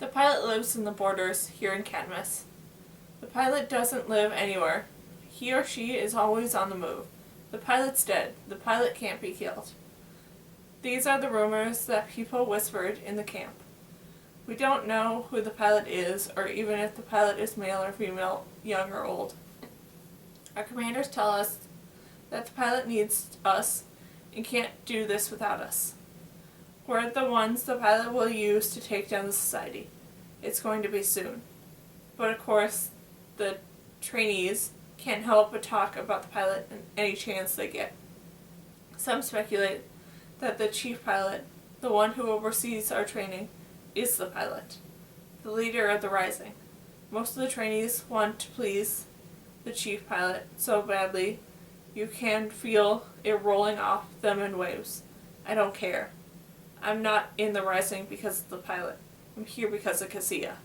The pilot lives in the borders here in Cadmus. The pilot doesn't live anywhere. He or she is always on the move. The pilot's dead. The pilot can't be killed. These are the rumors that people whispered in the camp. We don't know who the pilot is, or even if the pilot is male or female, young or old. Our commanders tell us that the pilot needs us and can't do this without us. We're the ones the pilot will use to take down the society. It's going to be soon. But of course, the trainees can't help but talk about the pilot any chance they get. Some speculate that the chief pilot, the one who oversees our training, is the pilot, the leader of the rising. Most of the trainees want to please the chief pilot so badly you can feel it rolling off them in waves. I don't care. I'm not in the rising because of the pilot. I'm here because of Cassia.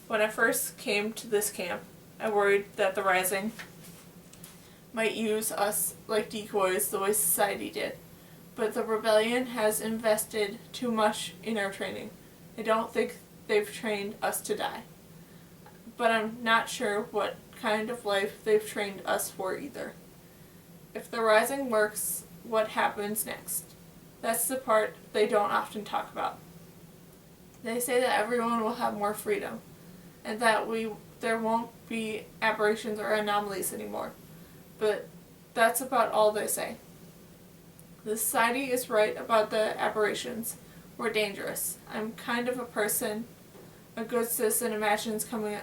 When I first came to this camp, I worried that the rising might use us like decoys the way society did. But the rebellion has invested too much in our training. I don't think they've trained us to die. But I'm not sure what kind of life they've trained us for either. If the rising works, what happens next? That's the part they don't often talk about. They say that everyone will have more freedom, and that there won't be aberrations or anomalies anymore. But that's about all they say. The society is right about the aberrations. We're dangerous. I'm kind of a person a good citizen imagines coming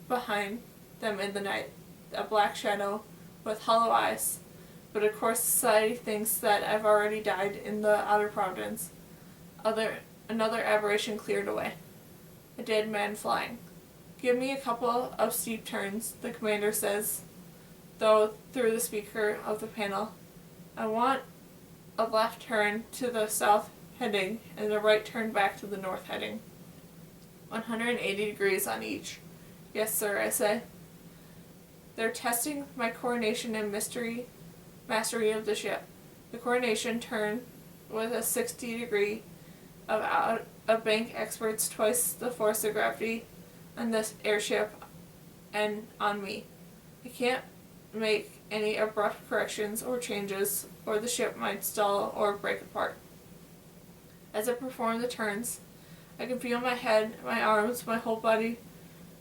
behind them in the night, a black shadow with hollow eyes. But of course society thinks that I've already died in the outer providence. Another aberration cleared away. A dead man flying. Give me a couple of steep turns, the commander says, though through the speaker of the panel. I want a left turn to the south heading and a right turn back to the north heading. 180 degrees on each. Yes, sir, I say. They're testing my coordination and mastery of the ship. The coordination turn with a 60-degree of bank experts twice the force of gravity on this airship and on me. I can't make any abrupt corrections or changes, or the ship might stall or break apart. As I perform the turns, I can feel my head, my arms, my whole body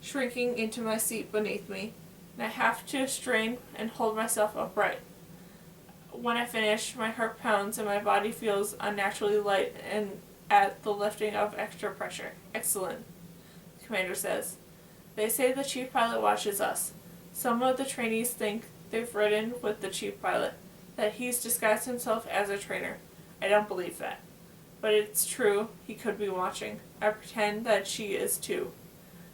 shrinking into my seat beneath me, and I have to strain and hold myself upright. When I finish, my heart pounds and my body feels unnaturally light and at the lifting of extra pressure. Excellent, the commander says. They say the chief pilot watches us. Some of the trainees think they've ridden with the chief pilot, that he's disguised himself as a trainer. I don't believe that. But it's true, he could be watching. I pretend that she is too.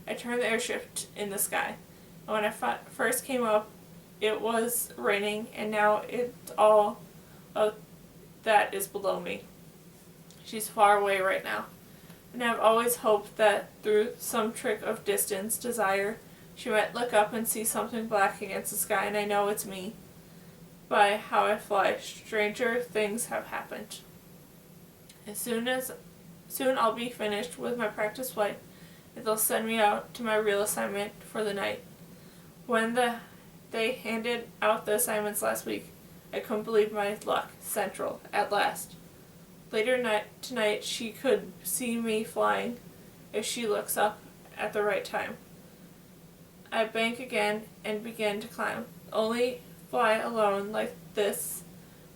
I turn the airship in the sky. And when I first came up, it was raining, and now it's all of that is below me. She's far away right now. And I've always hoped that through some trick of distance, desire, she might look up and see something black against the sky, and I know it's me. By how I fly, stranger things have happened. Soon I'll be finished with my practice flight, and they'll send me out to my real assignment for the night. When they handed out the assignments last week, I couldn't believe my luck. Central, at last. Later tonight, she could see me flying if she looks up at the right time. I bank again and begin to climb. Only fly alone like this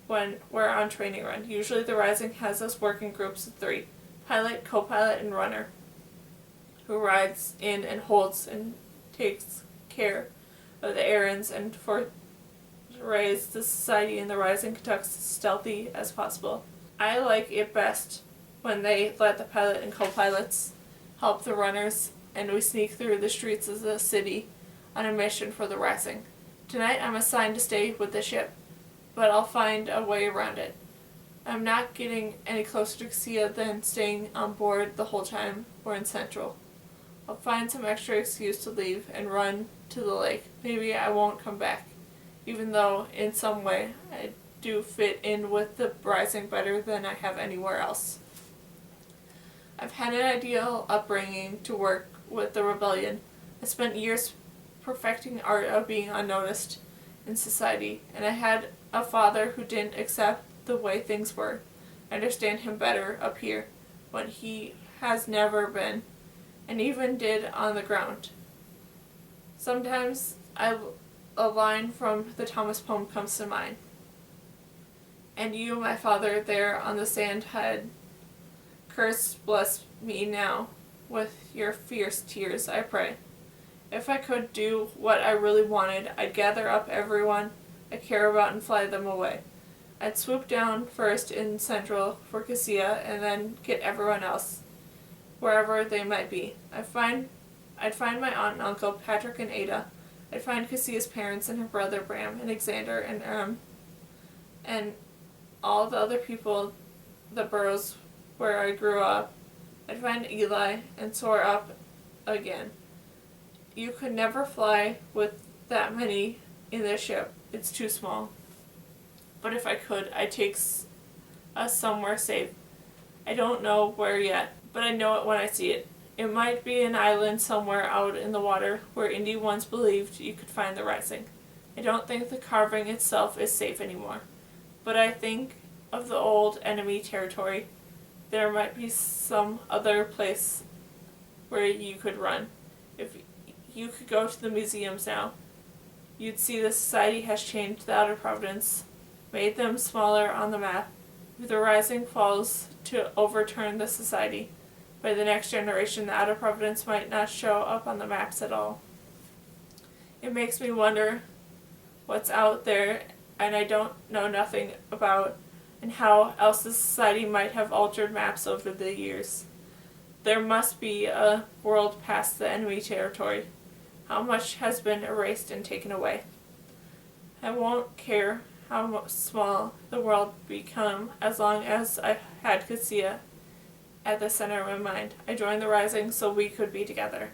when we're on training run. Usually the rising has us work in groups of 3, pilot, co-pilot, and runner, who rides in and holds and takes care of the errands and for raise the society in the rising conducts as stealthy as possible. I like it best when they let the pilot and co-pilots help the runners and we sneak through the streets of the city on a mission for the rising. Tonight I'm assigned to stay with the ship, but I'll find a way around it. I'm not getting any closer to Cassia than staying on board the whole time we're in Central. I'll find some extra excuse to leave and run to the lake. Maybe I won't come back, even though in some way I do fit in with the rising better than I have anywhere else. I've had an ideal upbringing to work with the rebellion. I spent years perfecting art of being unnoticed in society, and I had a father who didn't accept the way things were. I understand him better up here, when he has never been, and even did on the ground. Sometimes a line from the Thomas poem comes to mind. And you, my father, there on the sand had cursed, bless me now with your fierce tears, I pray. If I could do what I really wanted, I'd gather up everyone I care about and fly them away. I'd swoop down first in Central for Cassia and then get everyone else, wherever they might be. I'd find my aunt and uncle, Patrick and Ada. I'd find Cassia's parents and her brother Bram and Alexander and all the other people, the boroughs where I grew up. I'd find Eli and soar up again. You could never fly with that many in the ship. It's too small. But if I could, I'd take us somewhere safe. I don't know where yet, but I know it when I see it. It might be an island somewhere out in the water where Indy once believed you could find the rising. I don't think the carving itself is safe anymore, but I think of the old enemy territory. There might be some other place where you could run. If you could go to the museums now, you'd see the society has changed the Outer Providence, made them smaller on the map. If the rising falls to overturn the society, by the next generation the Outer Providence might not show up on the maps at all. It makes me wonder what's out there and I don't know nothing about, and how else the society might have altered maps over the years. There must be a world past the enemy territory. How much has been erased and taken away? I won't care how small the world become as long as I had Cassia at the center of my mind. I joined the rising so we could be together,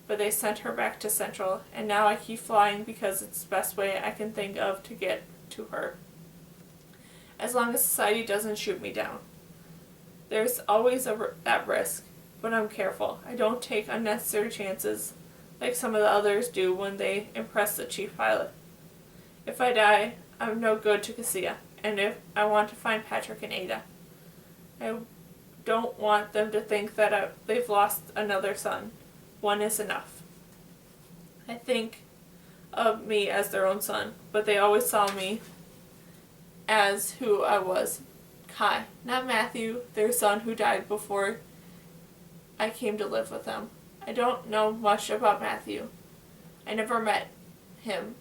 but they sent her back to Central, and now I keep flying because it's the best way I can think of to get to her. As long as society doesn't shoot me down. There's always that risk, but I'm careful. I don't take unnecessary chances like some of the others do when they impress the chief pilot. If I die, I'm no good to Cassia, and if I want to find Patrick and Ada. I don't want them to think that they've lost another son. One is enough. I think of me as their own son, but they always saw me as who I was. Kai, not Matthew, their son who died before I came to live with them. I don't know much about Matthew. I never met him,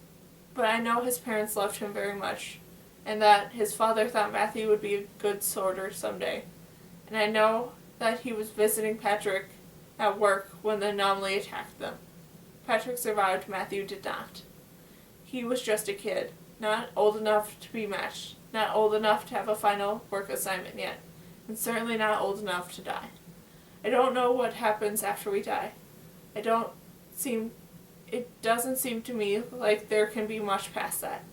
but I know his parents loved him very much, and that his father thought Matthew would be a good soldier someday. And I know that he was visiting Patrick at work when the anomaly attacked them. Patrick survived, Matthew did not. He was just a kid, not old enough to be matched, not old enough to have a final work assignment yet, and certainly not old enough to die. I don't know what happens after we die. It doesn't seem to me like there can be much past that.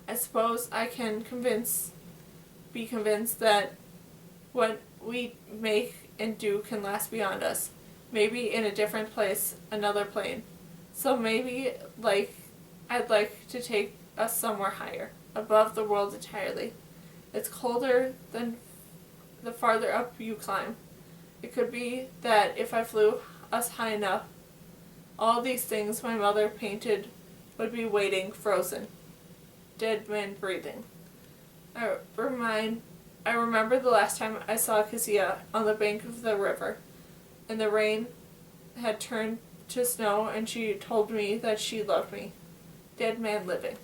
I suppose I can be convinced that what we make and do can last beyond us. Maybe in a different place, another plane. So maybe I'd like to take us somewhere higher, above the world entirely. It's colder than the farther up you climb. It could be that if I flew us high enough, all these things my mother painted would be waiting, frozen. Dead men breathing. I remember the last time I saw Cassia on the bank of the river, and the rain had turned to snow, and she told me that she loved me. Dead man living.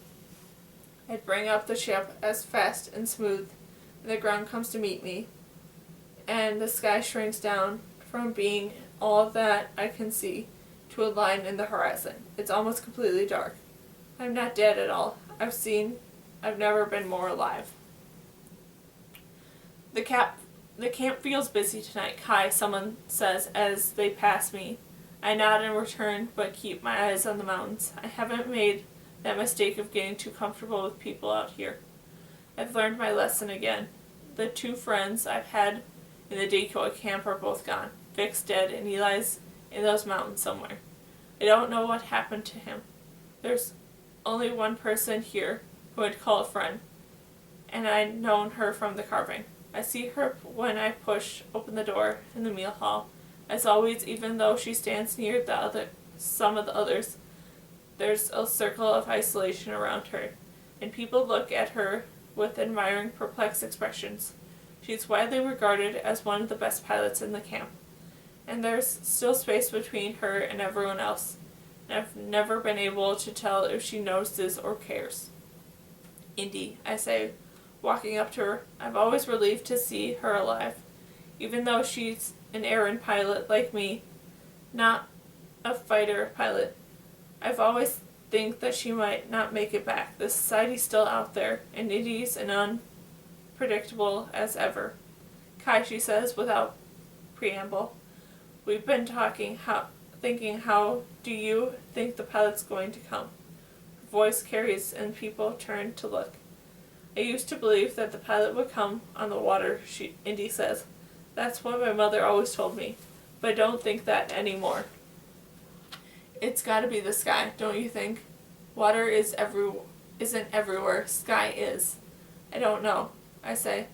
I'd bring up the ship as fast and smooth, and the ground comes to meet me, and the sky shrinks down from being all that I can see to a line in the horizon. It's almost completely dark. I'm not dead at all. I've never been more alive. The camp feels busy tonight, Kai, someone says as they pass me. I nod in return, but keep my eyes on the mountains. I haven't made that mistake of getting too comfortable with people out here. I've learned my lesson again. The two friends I've had and the decoy camp are both gone. Vic's dead, and he lies in those mountains somewhere. I don't know what happened to him. There's only one person here who I'd call a friend, and I'd known her from the carving. I see her when I push open the door in the meal hall. As always, even though she stands near some of the others, there's a circle of isolation around her, and people look at her with admiring, perplexed expressions. She's widely regarded as one of the best pilots in the camp, and there's still space between her and everyone else. And I've never been able to tell if she notices or cares. Indy, I say, walking up to her. I'm always relieved to see her alive, even though she's an errand pilot like me, not a fighter pilot. I've always think that she might not make it back. The society's still out there, and Indy's and unpredictable as ever. Kai, she says without preamble, we've been thinking how do you think the pilot's going to come? Her voice carries and people turn to look. I used to believe that the pilot would come on the water, Indy says. That's what my mother always told me, but I don't think that anymore. It's gotta be the sky, don't you think? Water isn't everywhere, sky is. I don't know, I say.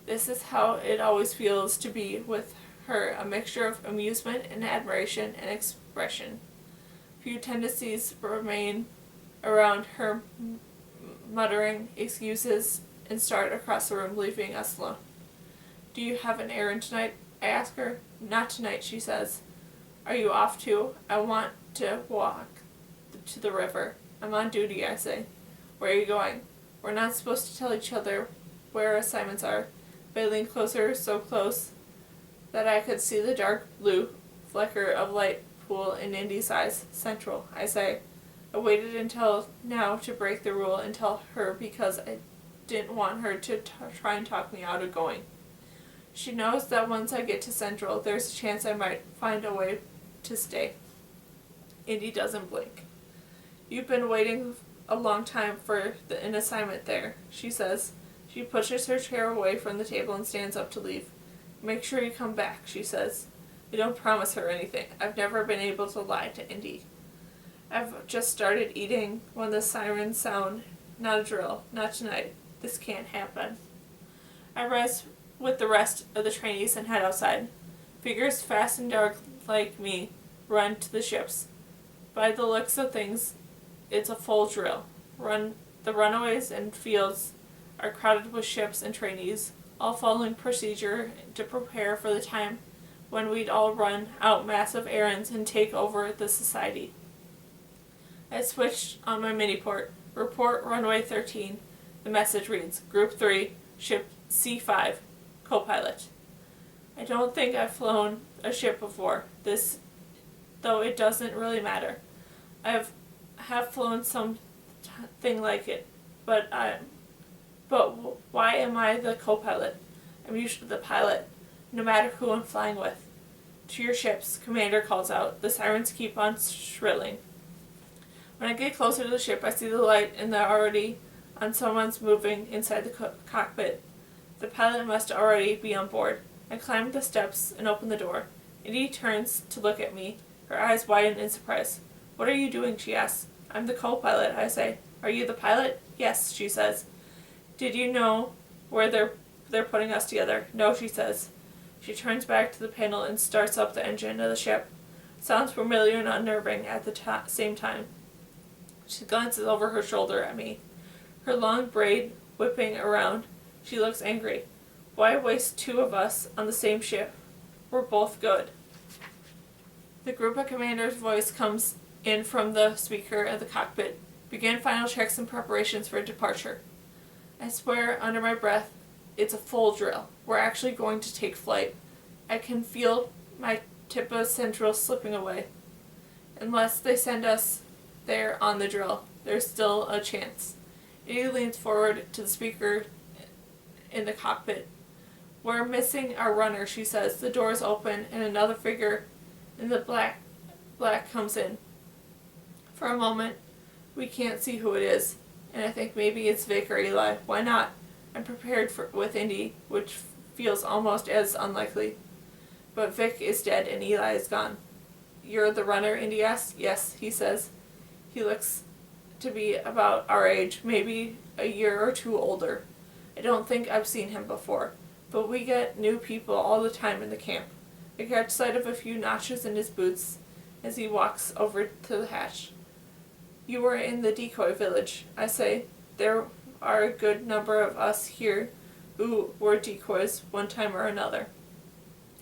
This is how it always feels to be with her, a mixture of amusement and admiration and expression. Few tendencies remain around her, muttering excuses and start across the room, leaving us alone. Do you have an errand tonight? I ask her. Not tonight, she says. Are you off too? I want to walk to the river. I'm on duty, I say. Where are you going? We're not supposed to tell each other where our assignments are. But I leaned closer, so close that I could see the dark blue flicker of light pool in Indy's eyes. Central, I say. I waited until now to break the rule and tell her because I didn't want her to try and talk me out of going. She knows that once I get to Central, there's a chance I might find a way to stay. Indy doesn't blink. You've been waiting a long time for an assignment there, she says. She pushes her chair away from the table and stands up to leave. Make sure you come back, she says. I don't promise her anything. I've never been able to lie to Indy. I've just started eating when the sirens sound. Not a drill. Not tonight. This can't happen. I rise with the rest of the trainees and head outside. Figures fast and dark like me run to the ships. By the looks of things, it's a full drill. The runaways and fields are crowded with ships and trainees, all following procedure to prepare for the time when we'd all run out massive errands and take over the society. I switched on my mini-port. Report runway 13. The message reads, Group 3, Ship C5, co-pilot. I don't think I've flown a ship before, though it doesn't really matter. I have flown something like it, but why am I the co-pilot? I'm usually the pilot, no matter who I'm flying with. To your ships, Commander calls out. The sirens keep on shrilling. When I get closer to the ship, I see the light and they're already on someone's moving inside the cockpit. The pilot must already be on board. I climb the steps and open the door. Indy turns to look at me, her eyes widen in surprise. What are you doing? She asks. I'm the co-pilot, I say. Are you the pilot? Yes, she says. Did you know where they're putting us together? No, she says. She turns back to the panel and starts up the engine of the ship. Sounds familiar and unnerving at the same time. She glances over her shoulder at me, her long braid whipping around. She looks angry. Why waste two of us on the same ship? We're both good. The group of commanders' voice comes in from the speaker at the cockpit. Begin final checks and preparations for departure. I swear under my breath, it's a full drill. We're actually going to take flight. I can feel my tip of Central slipping away. Unless they send us there on the drill, there's still a chance. He leans forward to the speaker in the cockpit. We're missing our runner, she says. The doors open and another figure in the black comes in. For a moment, we can't see who it is, and I think maybe it's Vic or Ally. Why not? I'm prepared with Indy, which feels almost as unlikely. But Vic is dead and Eli is gone. You're the runner, Indy asks. Yes, he says. He looks to be about our age, maybe a year or two older. I don't think I've seen him before, but we get new people all the time in the camp. I catch sight of a few notches in his boots as he walks over to the hatch. You were in the decoy village, I say. There are a good number of us here who were decoys one time or another.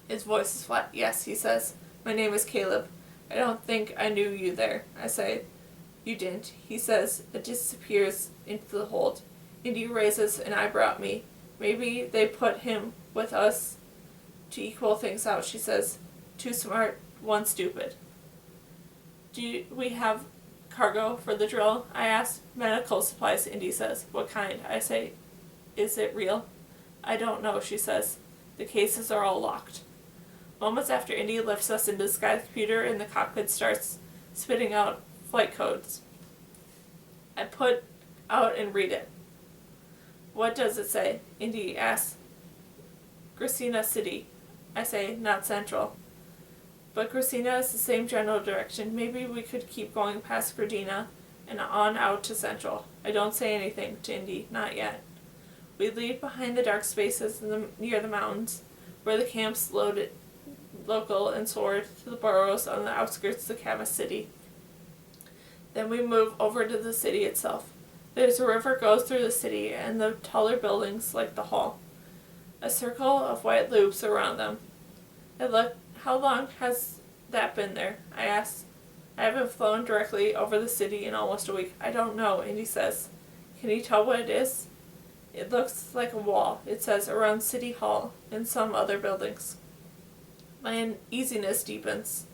His voice is flat. Yes, he says. My name is Caleb. I don't think I knew you there, I say. You didn't, he says. It disappears into the hold. Indy raises an eyebrow at me. Maybe they put him with us to equal things out, she says. Two smart, one stupid. Do we have cargo for the drill? I ask. Medical supplies, Indy says. What kind? I say. Is it real? I don't know, she says. The cases are all locked. Moments after Indy lifts us into the sky computer and the cockpit starts spitting out flight codes. I put out and read it. What does it say? Indy asks. Gracina City. I say, not Central. But Gracina is the same general direction. Maybe we could keep going past Gradina and on out to Central. I don't say anything to Indy, not yet. We leave behind the dark spaces near the mountains, where the camps loaded local and soared to the burrows on the outskirts of Cadmus City. Then we move over to the city itself. There's a river goes through the city and the taller buildings like the hall. A circle of white loops around them. I look. How long has that been there? I ask. I haven't flown directly over the city in almost a week. I don't know, Indy says. Can you tell what it is? It looks like a wall, it says, around City Hall and some other buildings. My uneasiness deepens.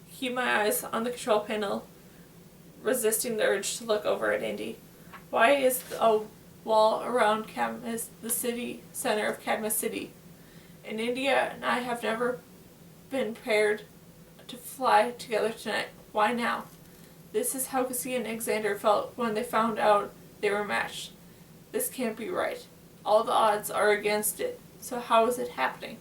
I keep my eyes on the control panel, resisting the urge to look over at Indy. Why is a wall around Cadmus, the city center of Cadmus City? And India and I have never been paired to fly together tonight. Why now? This is how Cassie and Alexander felt when they found out they were matched. This can't be right. All the odds are against it. So how is it happening?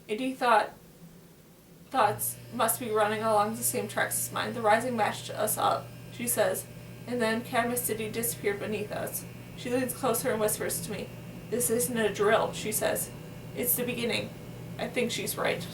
Indy thoughts must be running along the same tracks as mine. The rising matched us up, she says, and then Cadmus City disappeared beneath us. She leans closer and whispers to me. This isn't a drill, she says. It's the beginning. I think she's right.